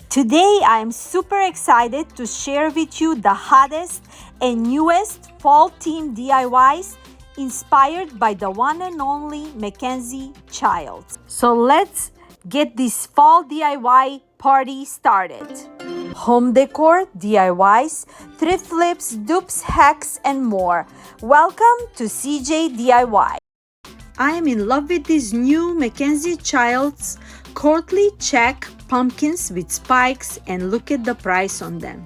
Today, I'm super excited to share with you the hottest and newest fall theme DIYs inspired by the one and only Mackenzie Childs. So let's get this fall DIY party started. Home decor, DIYs, thrift flips, dupes, hacks, and more. Welcome to CJ DIY. I am in love with these new Mackenzie Childs courtly check pumpkins with spikes, and look at the price on them.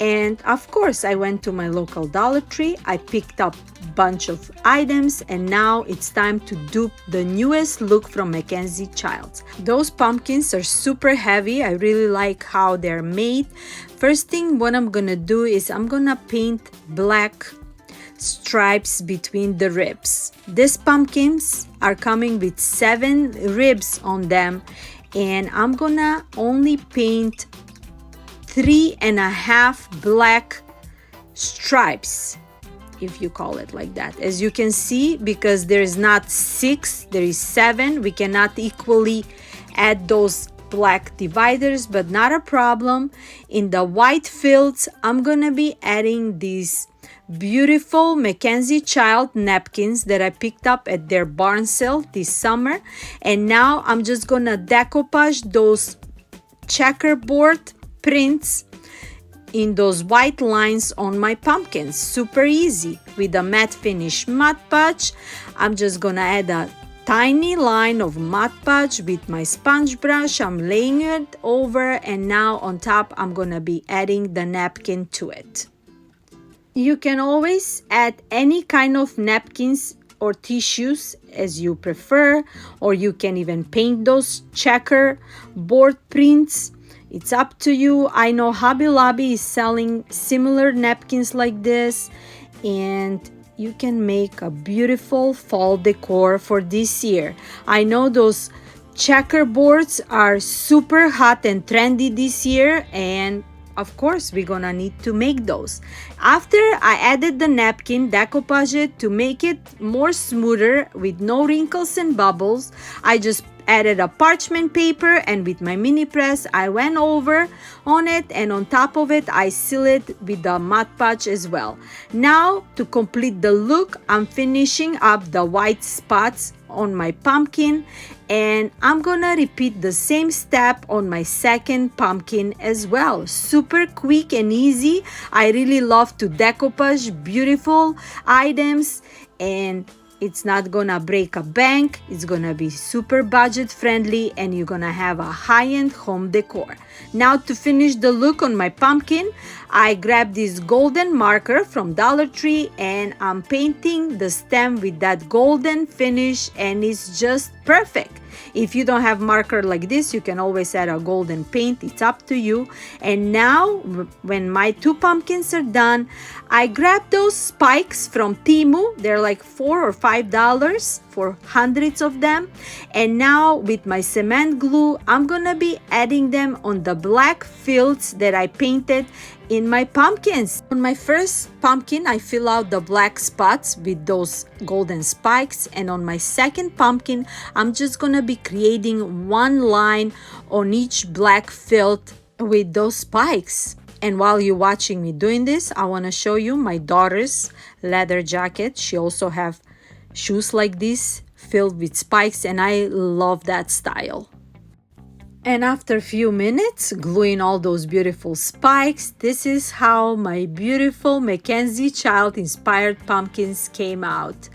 And of course, I went to my local Dollar Tree. I picked up a bunch of items, and now it's time to dupe the newest look from Mackenzie Childs. Those pumpkins are super heavy. I really like how they're made. First thing, what I'm gonna do is I'm gonna paint black stripes between the ribs. These pumpkins are coming with 7 ribs on them, and I'm gonna only paint 3.5 black stripes, if you call it like that. As you can see, because there is not 6, there is 7. We cannot equally add those black dividers, but not a problem. In the white fields, I'm gonna be adding these beautiful Mackenzie Child napkins that I picked up at their barn sale this summer. And now I'm just gonna decoupage those checkerboard prints in those white lines on my pumpkins. Super easy. With a matte finish Mod Podge, I'm just gonna add a tiny line of Mod Podge with my sponge brush. I'm laying it over, and now on top I'm gonna be adding the napkin to it. You can always add any kind of napkins or tissues as you prefer, or you can even paint those checker board prints. It's up to you. I know Hobby Lobby is selling similar napkins like this, and you can make a beautiful fall decor for this year. I know those checkerboards are super hot and trendy this year, and of course, we're gonna need to make those. After I added the napkin, decoupage it to make it more smoother with no wrinkles and bubbles, I just added a parchment paper, and with my mini press, I went over on it, and on top of it, I seal it with the Mod Podge as well. Now, to complete the look, I'm finishing up the white spots on my pumpkin, and I'm gonna repeat the same step on my second pumpkin as well. Super quick and easy. I really love to decoupage beautiful items, and it's not gonna break a bank. It's gonna be super budget friendly, and you're gonna have a high-end home decor. Now, to finish the look on my pumpkin, I grabbed this golden marker from Dollar Tree, and I'm painting the stem with that golden finish, and it's just perfect. If you don't have marker like this, you can always add a golden paint. It's up to you. And now, when my 2 pumpkins are done, I grabbed those spikes from Temu. They're like $4 or $5 for hundreds of them. And now, with my cement glue, I'm gonna be adding them on the black fields that I painted in my pumpkins. On my first pumpkin, I fill out the black spots with those golden spikes, and on my second pumpkin, I'm just gonna be creating one line on each black field with those spikes. And while you're watching me doing this, I want to show you my daughter's leather jacket. She also have shoes like this filled with spikes, and I love that style. And after a few minutes gluing all those beautiful spikes, this is how my beautiful Mackenzie Child Inspired pumpkins came out.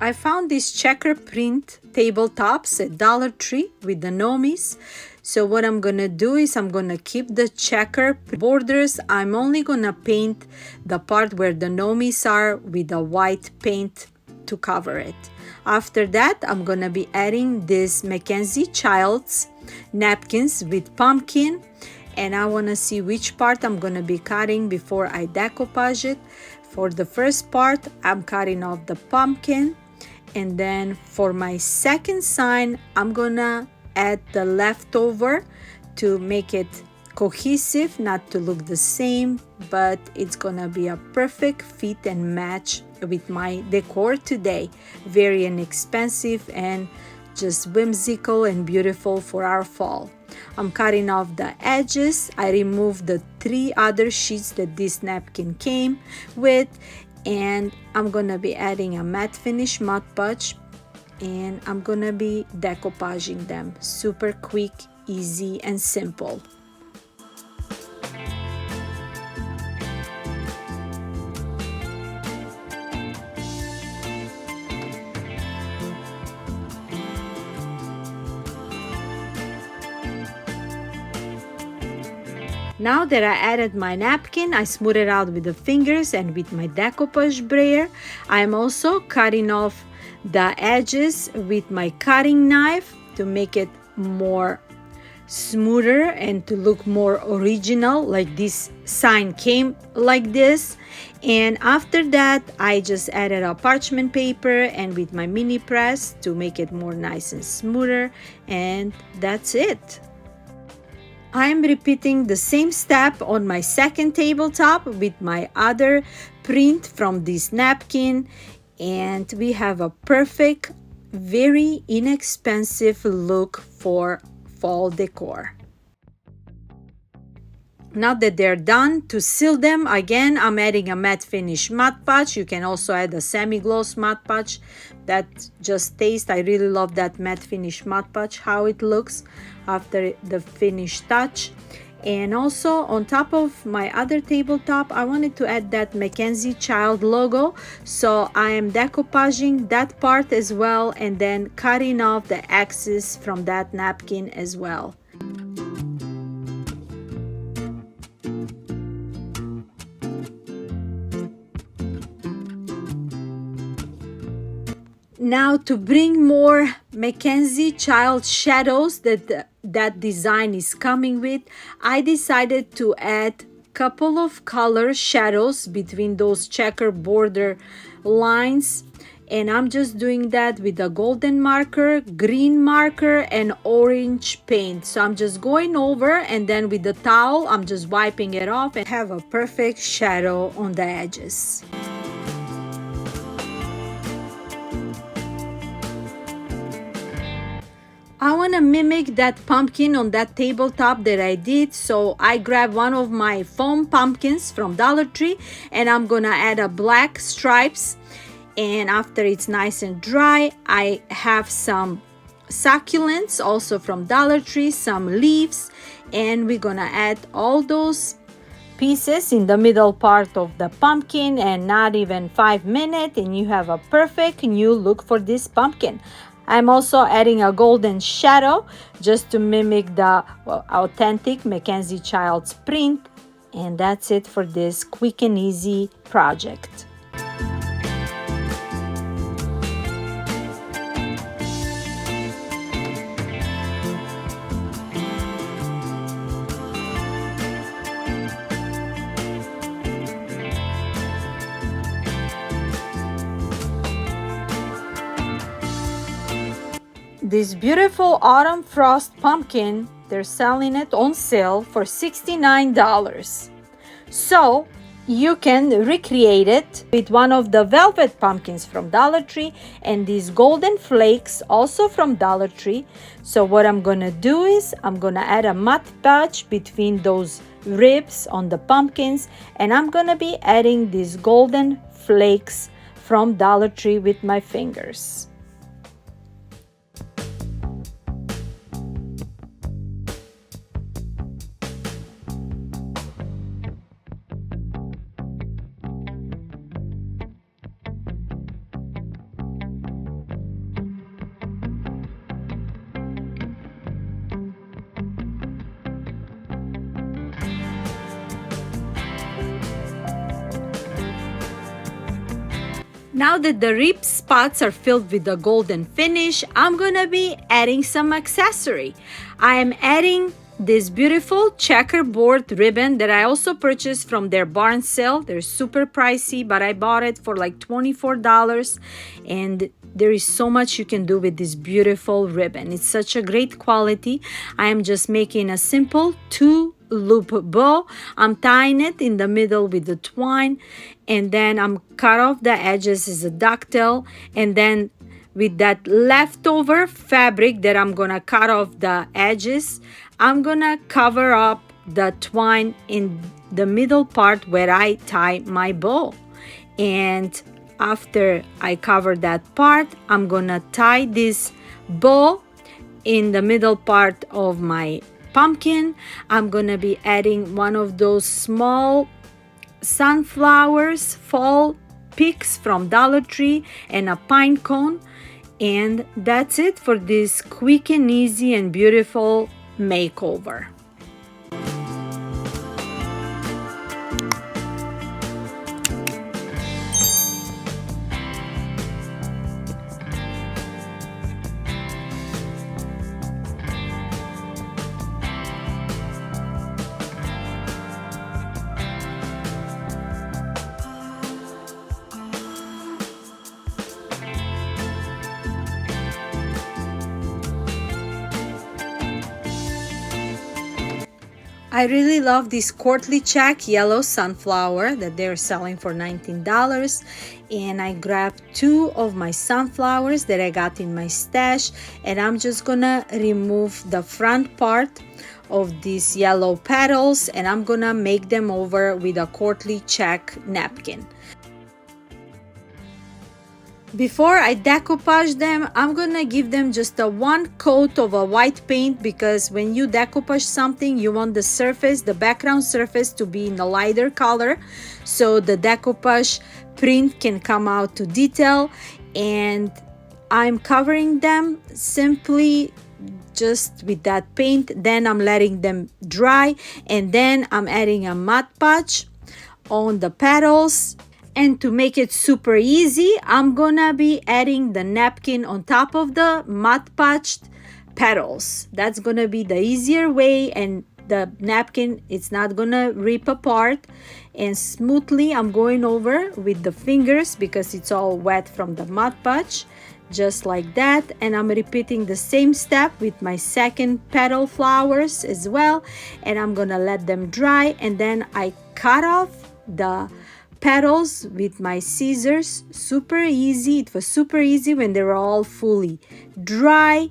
I found these checker print tabletops at Dollar Tree with the nomies. So what I'm gonna do is I'm gonna keep the checker borders. I'm only gonna paint the part where the nomies are with a white paint to cover it. After that, I'm gonna be adding this Mackenzie Childs napkins with pumpkin, and I want to see which part I'm going to be cutting before I decoupage it. For the first part, I'm cutting off the pumpkin, and then for my second sign, I'm going to add the leftover to make it cohesive, not to look the same, but it's gonna be a perfect fit and match with my decor today. Very inexpensive and just whimsical and beautiful for our fall. I'm cutting off the edges. I removed the 3 other sheets that this napkin came with, and I'm gonna be adding a matte finish Mod Podge, and I'm gonna be decoupaging them. Super quick, easy, and simple. Now that I added my napkin, I smooth it out with the fingers and with my decoupage brayer. I'm also cutting off the edges with my cutting knife to make it more smoother and to look more original, like this sign came like this. And after that, I just added a parchment paper and with my mini press to make it more nice and smoother, and that's it. I'm repeating the same step on my second tabletop with my other print from this napkin, and we have a perfect, very inexpensive look for fall decor. Now that they're done, to seal them, again, I'm adding a matte finish Mod Podge. You can also add a semi-gloss Mod Podge. That just tastes. I really love that matte finish Mod Podge, how it looks after the finish touch. And also on top of my other tabletop, I wanted to add that Mackenzie Child logo. So I am decoupaging that part as well, and then cutting off the excess from that napkin as well. Now to bring more Mackenzie Child shadows that design is coming with, I decided to add couple of color shadows between those checker border lines, and I'm just doing that with a golden marker, green marker, and orange paint. So I'm just going over, and then with the towel I'm just wiping it off and have a perfect shadow on the edges. I want to mimic that pumpkin on that tabletop that I did, so I grabbed one of my foam pumpkins from Dollar Tree, and I'm gonna add a black stripes, and after it's nice and dry, I have some succulents also from Dollar Tree, some leaves, and we're gonna add all those pieces in the middle part of the pumpkin, and not even 5 minutes and you have a perfect new look for this pumpkin. I'm also adding a golden shadow just to mimic the authentic Mackenzie Childs print, and that's it for this quick and easy project. This beautiful autumn frost pumpkin, they're selling it on sale for $69. So you can recreate it with one of the velvet pumpkins from Dollar Tree and these golden flakes also from Dollar Tree. So what I'm gonna do is I'm gonna add a Mod Podge between those ribs on the pumpkins, and I'm gonna be adding these golden flakes from Dollar Tree with my fingers. Now that the rib spots are filled with the golden finish, I'm gonna be adding some accessory. I am adding this beautiful checkerboard ribbon that I also purchased from their barn sale. They're super pricey, but I bought it for like $24, and there is so much you can do with this beautiful ribbon. It's such a great quality. I am just making a simple 2-loop bow. I'm tying it in the middle with the twine, and then I'm cut off the edges as a ducktail, and then with that leftover fabric that I'm gonna cut off the edges, I'm gonna cover up the twine in the middle part where I tie my bow. And after I cover that part, I'm gonna tie this bow in the middle part of my pumpkin. I'm gonna be adding one of those small sunflowers, fall picks from Dollar Tree, and a pine cone. And that's it for this quick and easy and beautiful makeover. I really love this courtly check yellow sunflower that they're selling for $19. And I grabbed 2 of my sunflowers that I got in my stash, and I'm just gonna remove the front part of these yellow petals, and I'm gonna make them over with a courtly check napkin. Before I decoupage them, I'm gonna give them just a 1 coat of a white paint, because when you decoupage something, you want the surface, the background surface, to be in a lighter color so the decoupage print can come out to detail. And I'm covering them simply just with that paint. Then I'm letting them dry, and then I'm adding a Mod Podge on the petals. And to make it super easy, I'm gonna be adding the napkin on top of the Mod Podged petals. That's gonna be the easier way, and the napkin, it's not gonna rip apart. And smoothly I'm going over with the fingers because it's all wet from the Mod Podge, just like that. And I'm repeating the same step with my second petal flowers as well, and I'm gonna let them dry. And then I cut off the petals with my scissors. Super easy. It was super easy when they were all fully dry.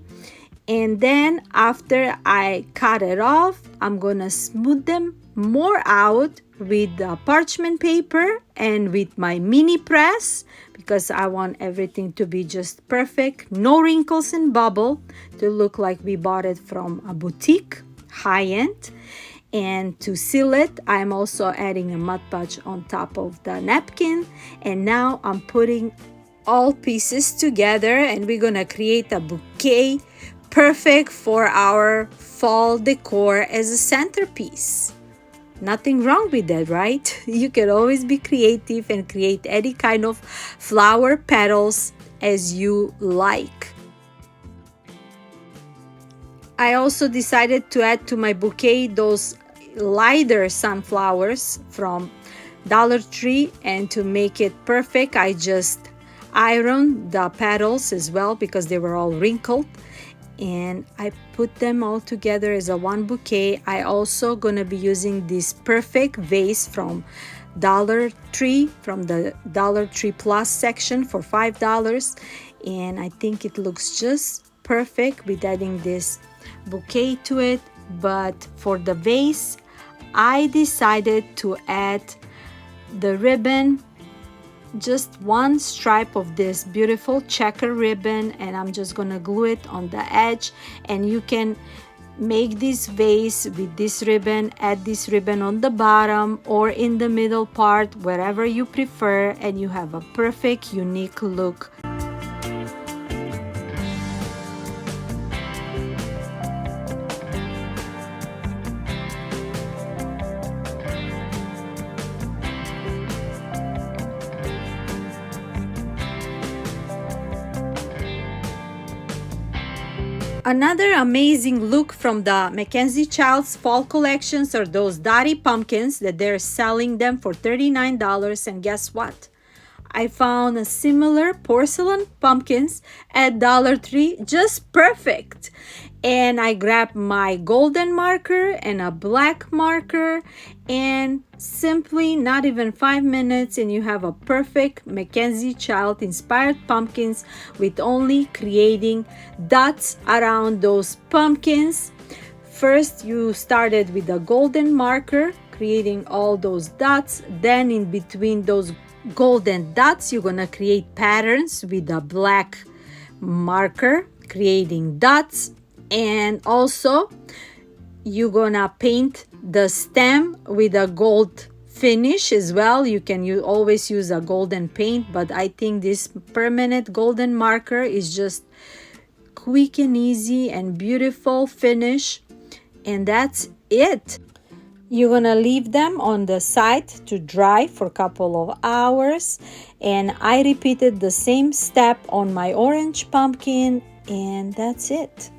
And then after I cut it off, I'm gonna smooth them more out with the parchment paper and with my mini press, because I want everything to be just perfect, no wrinkles and bubble, to look like we bought it from a boutique, high-end. And to seal it, I'm also adding a Mod Podge on top of the napkin. And now I'm putting all pieces together, and we're gonna create a bouquet perfect for our fall decor as a centerpiece. Nothing wrong with that, right? You can always be creative and create any kind of flower petals as you like. I also decided to add to my bouquet those lighter sunflowers from Dollar Tree, and to make it perfect, I just ironed the petals as well because they were all wrinkled, and I put them all together as a one bouquet. I also gonna be using this perfect vase from Dollar Tree, from the Dollar Tree Plus section for $5, and I think it looks just perfect with adding this bouquet to it. But for the vase, I decided to add the ribbon, just one stripe of this beautiful checker ribbon, and I'm just gonna glue it on the edge. And you can make this vase with this ribbon, add this ribbon on the bottom or in the middle part, wherever you prefer, and you have a perfect unique look. Another amazing look from the Mackenzie Childs fall collections are those dotty pumpkins that they're selling them for $39. And guess what? I found a similar porcelain pumpkins at Dollar Tree, just perfect. And I grabbed my golden marker and a black marker, and simply not even 5 minutes and you have a perfect Mackenzie Child inspired pumpkins with only creating dots around those pumpkins. First you started with a golden marker creating all those dots, then in between those golden dots you're gonna create patterns with a black marker creating dots, and also you're gonna paint the stem with a gold finish as well. You can always use a golden paint, but I think this permanent golden marker is just quick and easy and beautiful finish, and that's it. You're gonna leave them on the side to dry for a couple of hours, and I repeated the same step on my orange pumpkin, and that's it.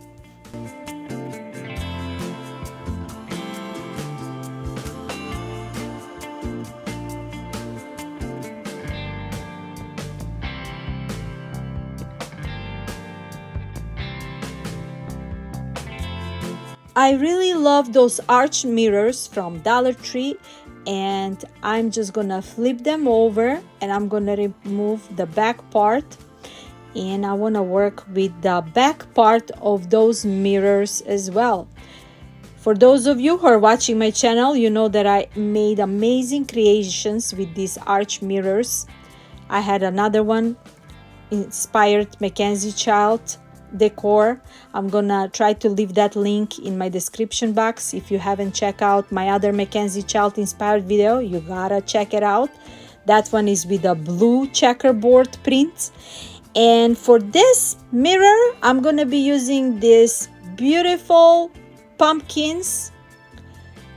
I really love those arch mirrors from Dollar Tree, and I'm just gonna flip them over and I'm gonna remove the back part, and I want to work with the back part of those mirrors as well. For those of you who are watching my channel, you know that I made amazing creations with these arch mirrors. I had another one inspired Mackenzie Child Decor. I'm gonna try to leave that link in my description box. If you haven't checked out my other Mackenzie Child inspired video, you gotta check it out. That one is with a blue checkerboard print. And for this mirror, I'm gonna be using this beautiful pumpkins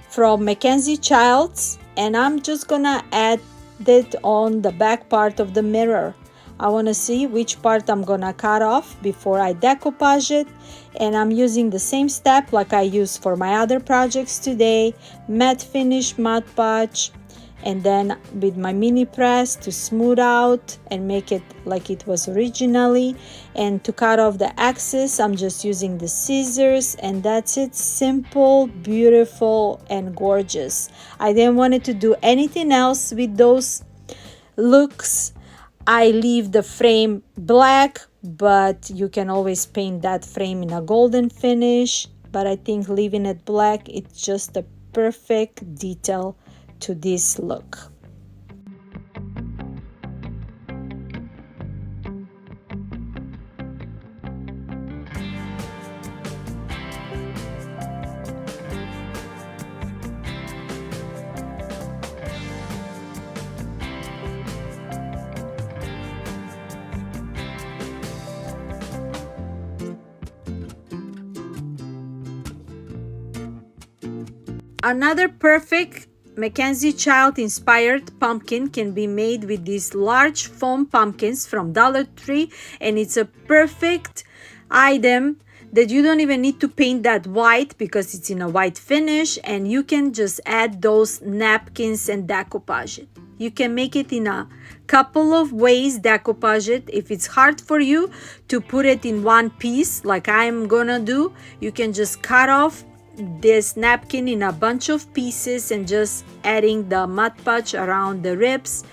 from Mackenzie Childs, and I'm just gonna add it on the back part of the mirror. I want to see which part I'm gonna cut off before I decoupage it, and I'm using the same step like I used for my other projects today: matte finish, Mod Podge, and then with my mini press to smooth out and make it like it was originally. And to cut off the excess, I'm just using the scissors, and that's it. Simple, beautiful, and gorgeous. I didn't want to do anything else with those looks. I leave the frame black, but you can always paint that frame in a golden finish. But I think leaving it black, it's just a perfect detail to this look. Another perfect Mackenzie Child inspired pumpkin can be made with these large foam pumpkins from Dollar Tree, and it's a perfect item that you don't even need to paint that white because it's in a white finish, and you can just add those napkins and decoupage it. You can make it in a couple of ways, decoupage it. If it's hard for you to put it in one piece like I'm gonna do, you can just cut off this napkin in a bunch of pieces and just adding the Mod Podge around the ribs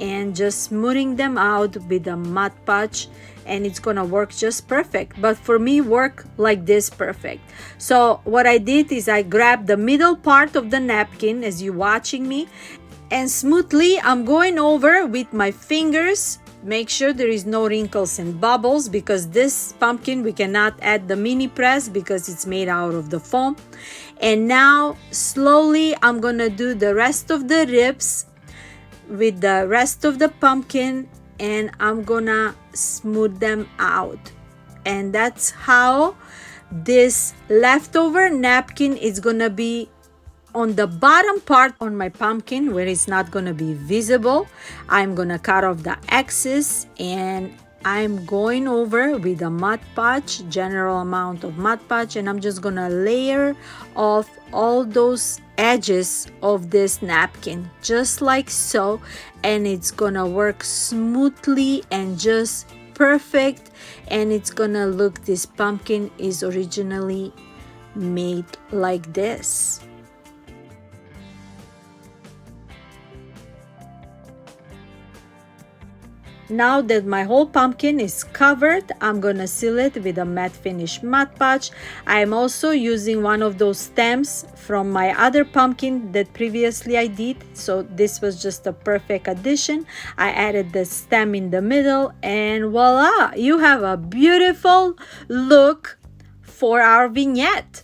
and just smoothing them out with the Mod Podge, and it's gonna work just perfect. But for me, work like this perfect. So what I did is I grabbed the middle part of the napkin as you watching me, and smoothly I'm going over with my fingers. Make sure there is no wrinkles and bubbles, because this pumpkin we cannot add the mini press because it's made out of the foam. And now slowly I'm gonna do the rest of the ribs with the rest of the pumpkin, and I'm gonna smooth them out. And that's how this leftover napkin is gonna be on the bottom part on my pumpkin where it's not gonna be visible. I'm gonna cut off the excess and I'm going over with a Mod Podge, general amount of Mod Podge, and I'm just gonna layer off all those edges of this napkin, just like so, and it's gonna work smoothly and just perfect, and it's gonna look, this pumpkin is originally made like this. Now that my whole pumpkin is covered, I'm gonna seal it with a matte finish Mod Podge. I'm also using one of those stems from my other pumpkin that previously I did, so this was just a perfect addition. I added the stem in the middle, and voila, you have a beautiful look for our vignette.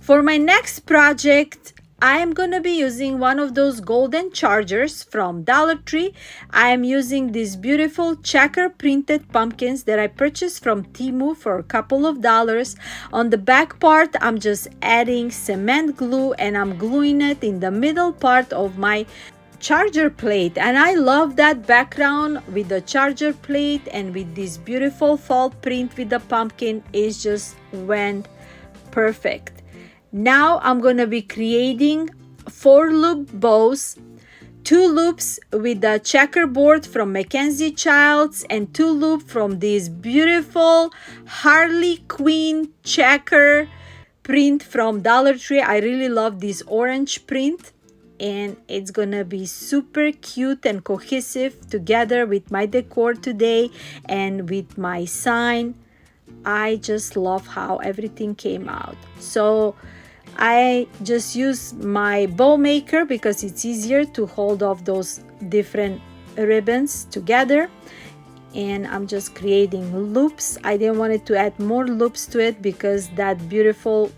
For my next project, I am going to be using one of those golden chargers from Dollar Tree. I am using these beautiful checker printed pumpkins that I purchased from Temu for a couple of dollars. On the back part, I'm just adding cement glue and I'm gluing it in the middle part of my charger plate, and I love that background with the charger plate and with this beautiful fall print with the pumpkin. It just went perfect. Now I'm going to be creating 4 loop bows, 2 loops with the checkerboard from Mackenzie Childs and 2 loops from this beautiful Harley Quinn checker print from Dollar Tree. I really love this orange print, and it's gonna be super cute and cohesive together with my decor today and with my sign. I just love how everything came out. So I just use my bow maker because it's easier to hold off those different ribbons together, and I'm just creating loops. I didn't want it to add more loops to it because that beautiful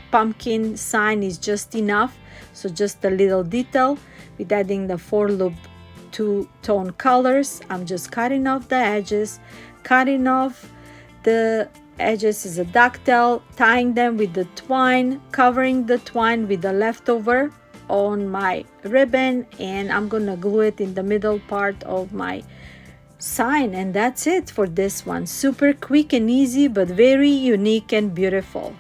pumpkin sign is just enough, so just a little detail with adding the 4 loop 2-tone colors. I'm just cutting off the edges, cutting off the edges is a ducktail, tying them with the twine, covering the twine with the leftover on my ribbon, and I'm gonna glue it in the middle part of my sign, and that's it for this one. Super quick and easy, but very unique and beautiful.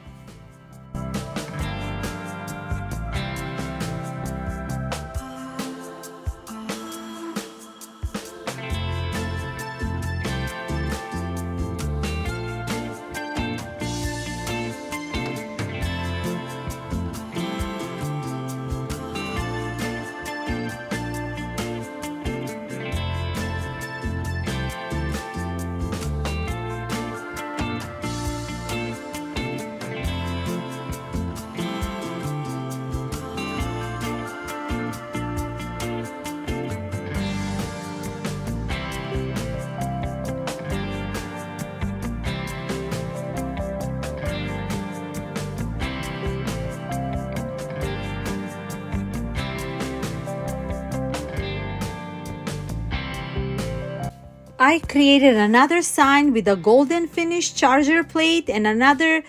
I created another sign with a golden finish charger plate and another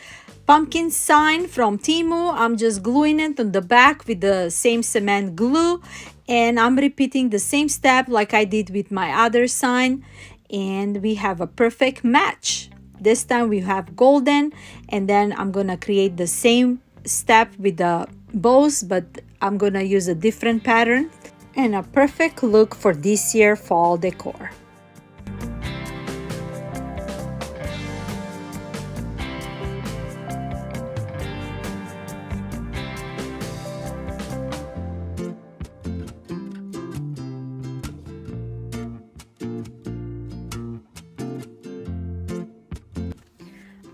pumpkin sign from Temu. I'm just gluing it on the back with the same cement glue, and I'm repeating the same step like I did with my other sign, and we have a perfect match. This time we have golden, and then I'm gonna create the same step with the bows, but I'm gonna use a different pattern, and a perfect look for this year fall decor.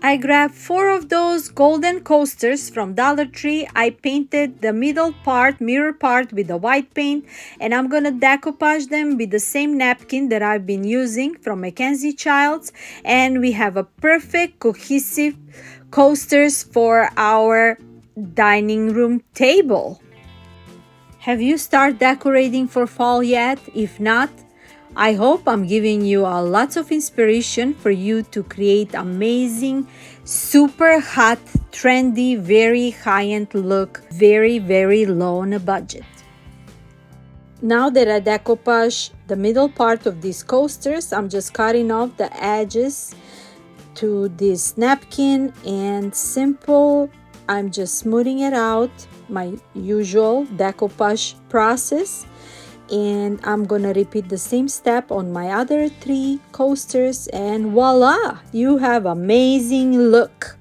I grabbed 4 of those golden coasters from Dollar Tree. I painted the middle part, mirror part, with the white paint, and I'm gonna decoupage them with the same napkin that I've been using from Mackenzie Childs, and we have a perfect cohesive coasters for our dining room table. Have you started decorating for fall yet? If not, I hope I'm giving you a lots of inspiration for you to create amazing, super hot, trendy, very high-end look, very low on a budget. Now that I decoupage the middle part of these coasters, I'm just cutting off the edges to this napkin and simple, I'm just smoothing it out, my usual decoupage process. And I'm gonna repeat the same step on my other 3 coasters, and voila, you have amazing look.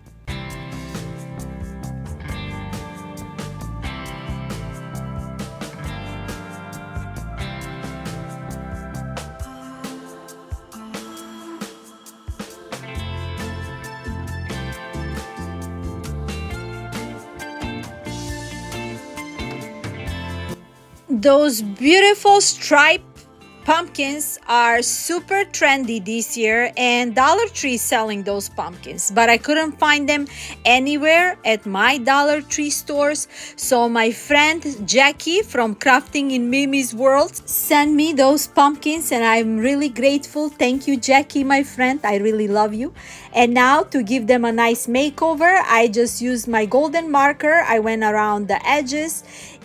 Those beautiful striped pumpkins are super trendy this year, and Dollar Tree is selling those pumpkins, but I couldn't find them anywhere at my Dollar Tree stores. So my friend Jackie from Crafting in Mimi's World sent me those pumpkins, and I'm really grateful. Thank you, Jackie, my friend. I really love you. And now to give them a nice makeover, I just used my golden marker. I went around the edges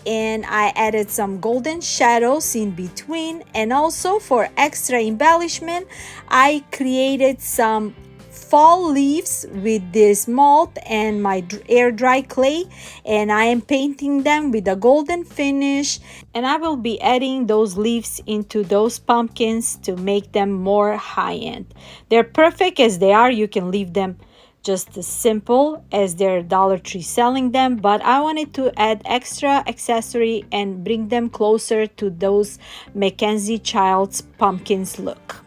and I added some golden shadows in between, and also for extra embellishment I created some fall leaves with this malt and my air dry clay, and I am painting them with a golden finish, and I will be adding those leaves into those pumpkins to make them more high-end. They're perfect as they are. You can leave them just as simple as their Dollar Tree selling them, but I wanted to add extra accessory and bring them closer to those Mackenzie Childs pumpkins look.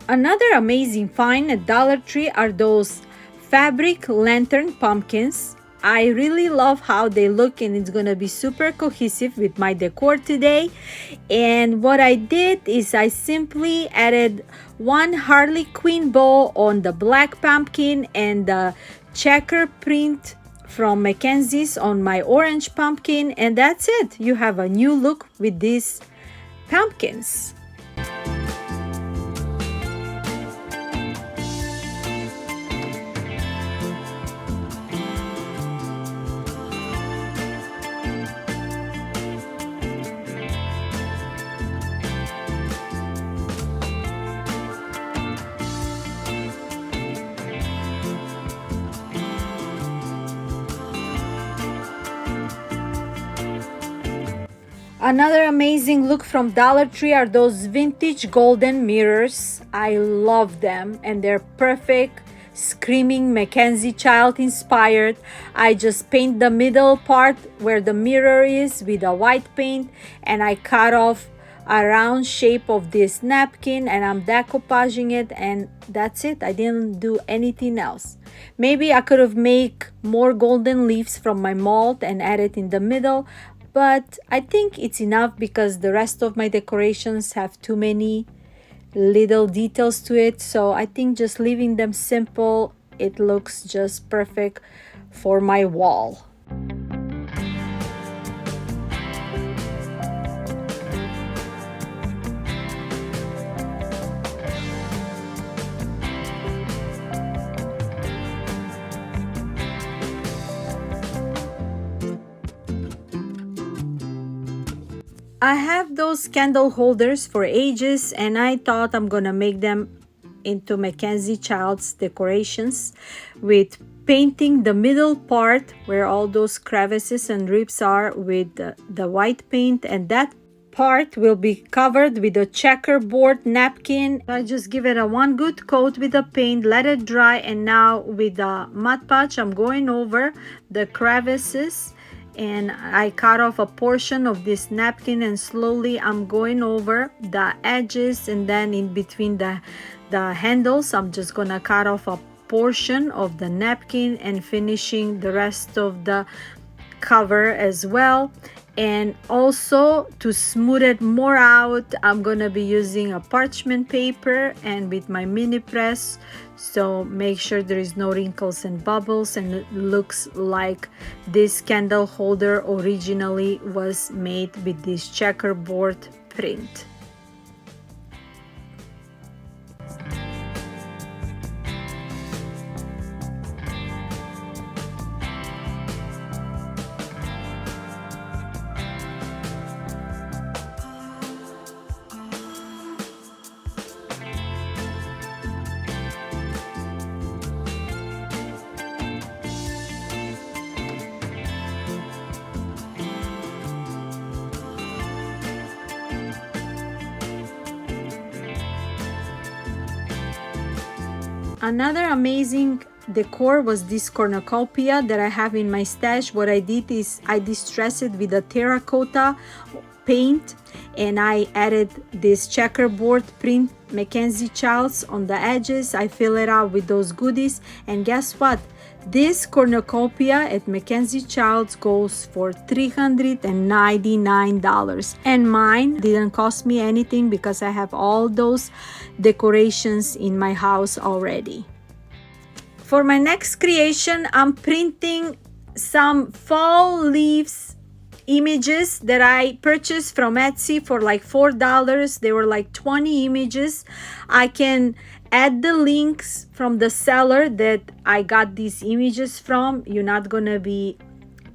Another amazing find at Dollar Tree are those fabric lantern pumpkins. I really love how they look, and it's gonna be super cohesive with my decor today. And what I did is I simply added one Harley Quinn bow on the black pumpkin and the checker print from Mackenzie's on my orange pumpkin, and that's it. You have a new look with these pumpkins. Another amazing look from Dollar Tree are those vintage golden mirrors. I love them, and they're perfect, screaming Mackenzie Child inspired. I just paint the middle part where the mirror is with a white paint, and I cut off a round shape of this napkin, and I'm decoupaging it, and that's it. I didn't do anything else. Maybe I could have made more golden leaves from my mold and add it in the middle, but I think it's enough because the rest of my decorations have too many little details to it. So I think just leaving them simple, it looks just perfect for my wall. I have those candle holders for ages, and I thought I'm gonna make them into Mackenzie Childs decorations with painting the middle part where all those crevices and rips are with the white paint, and that part will be covered with a checkerboard napkin. I just give it a one good coat with the paint, let it dry, and now with the Mod Podge I'm going over the crevices, and I cut off a portion of this napkin and slowly I'm going over the edges, and then in between the handles I'm just gonna cut off a portion of the napkin and finishing the rest of the cover as well. And also to smooth it more out, I'm gonna be using a parchment paper and with my mini press, so make sure there is no wrinkles and bubbles, and it looks like this candle holder originally was made with this checkerboard print. Another amazing decor was this cornucopia that I have in my stash. What I did is I distressed it with a terracotta paint, and I added this checkerboard print Mackenzie Childs on the edges. I fill it out with those goodies, and guess what? This cornucopia at Mackenzie Childs goes for $399, and mine didn't cost me anything because I have all those decorations in my house already. For my next creation, I'm printing some fall leaves images that I purchased from Etsy for like $4. They were like 20 images. I can add the links from the seller that I got these images from. You're not gonna be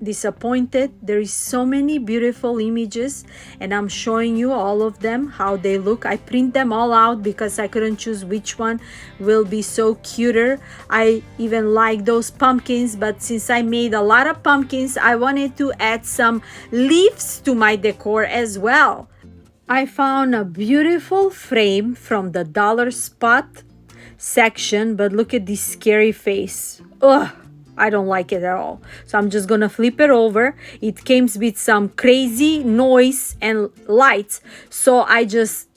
disappointed. There is so many beautiful images, and I'm showing you all of them, how they look. I print them all out because I couldn't choose which one will be so cuter. I even like those pumpkins, but since I made a lot of pumpkins, I wanted to add some leaves to my decor as well. I found a beautiful frame from the dollar spot section, but look at this scary face. Ugh, I don't like it at all. So I'm just gonna flip it over. It came with some crazy noise and lights, so I just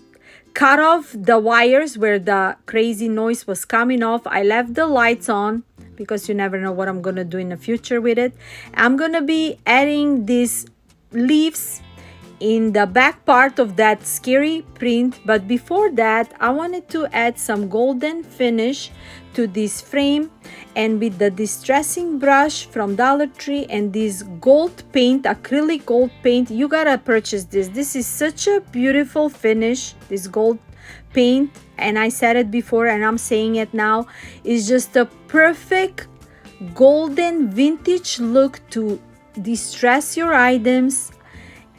cut off the wires where the crazy noise was coming off. I left the lights on because you never know what I'm gonna do in the future with it. I'm gonna be adding these leaves in the back part of that scary print, but before that I wanted to add some golden finish to this frame, and with the distressing brush from Dollar Tree and this gold paint, acrylic gold paint, you gotta purchase this. This is such a beautiful finish, this gold paint, and I said it before and I'm saying it now, is just a perfect golden vintage look to distress your items.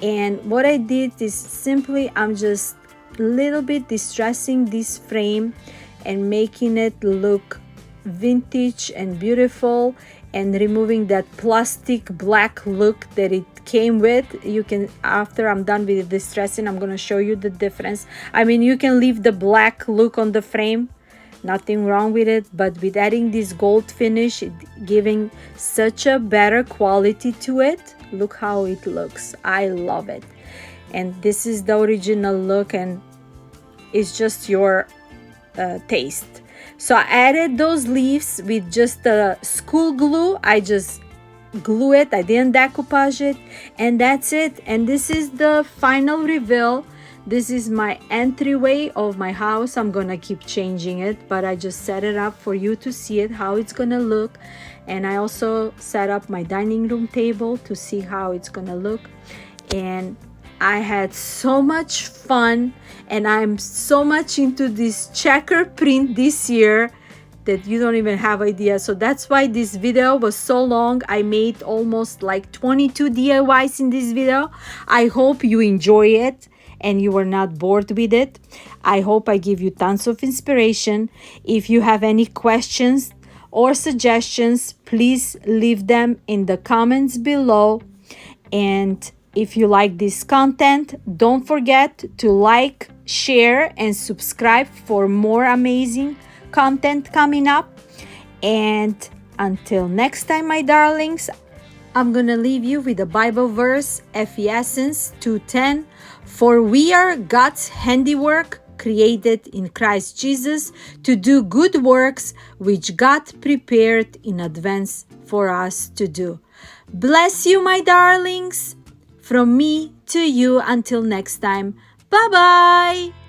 And what I did is simply I'm just a little bit distressing this frame and making it look vintage and beautiful, and removing that plastic black look that it came with. You can, after I'm done with the distressing, I'm gonna show you the difference. I mean, you can leave the black look on the frame, nothing wrong with it, but with adding this gold finish, it giving such a better quality to it. Look how it looks. I love it. And this is the original look, and it's just your taste. So I added those leaves with just the school glue. I just glue it. I didn't decoupage it, and that's it. And this is the final reveal. This is my entryway of my house. I'm gonna keep changing it, but I just set it up for you to see it, how it's gonna look. And I also set up my dining room table to see how it's gonna look. And I had so much fun, and I'm so much into this checker print this year that you don't even have idea. So that's why this video was so long. I made almost like 22 DIYs in this video. I hope you enjoy it, and you were not bored with it. I hope I give you tons of inspiration. If you have any questions or suggestions, please leave them in the comments below. And if you like this content, don't forget to like, share, and subscribe for more amazing content coming up. And until next time, my darlings, I'm gonna leave you with a Bible verse, Ephesians 2:10. For we are God's handiwork, created in Christ Jesus to do good works which God prepared in advance for us to do. Bless you, my darlings. From me to you, until next time. Bye-bye.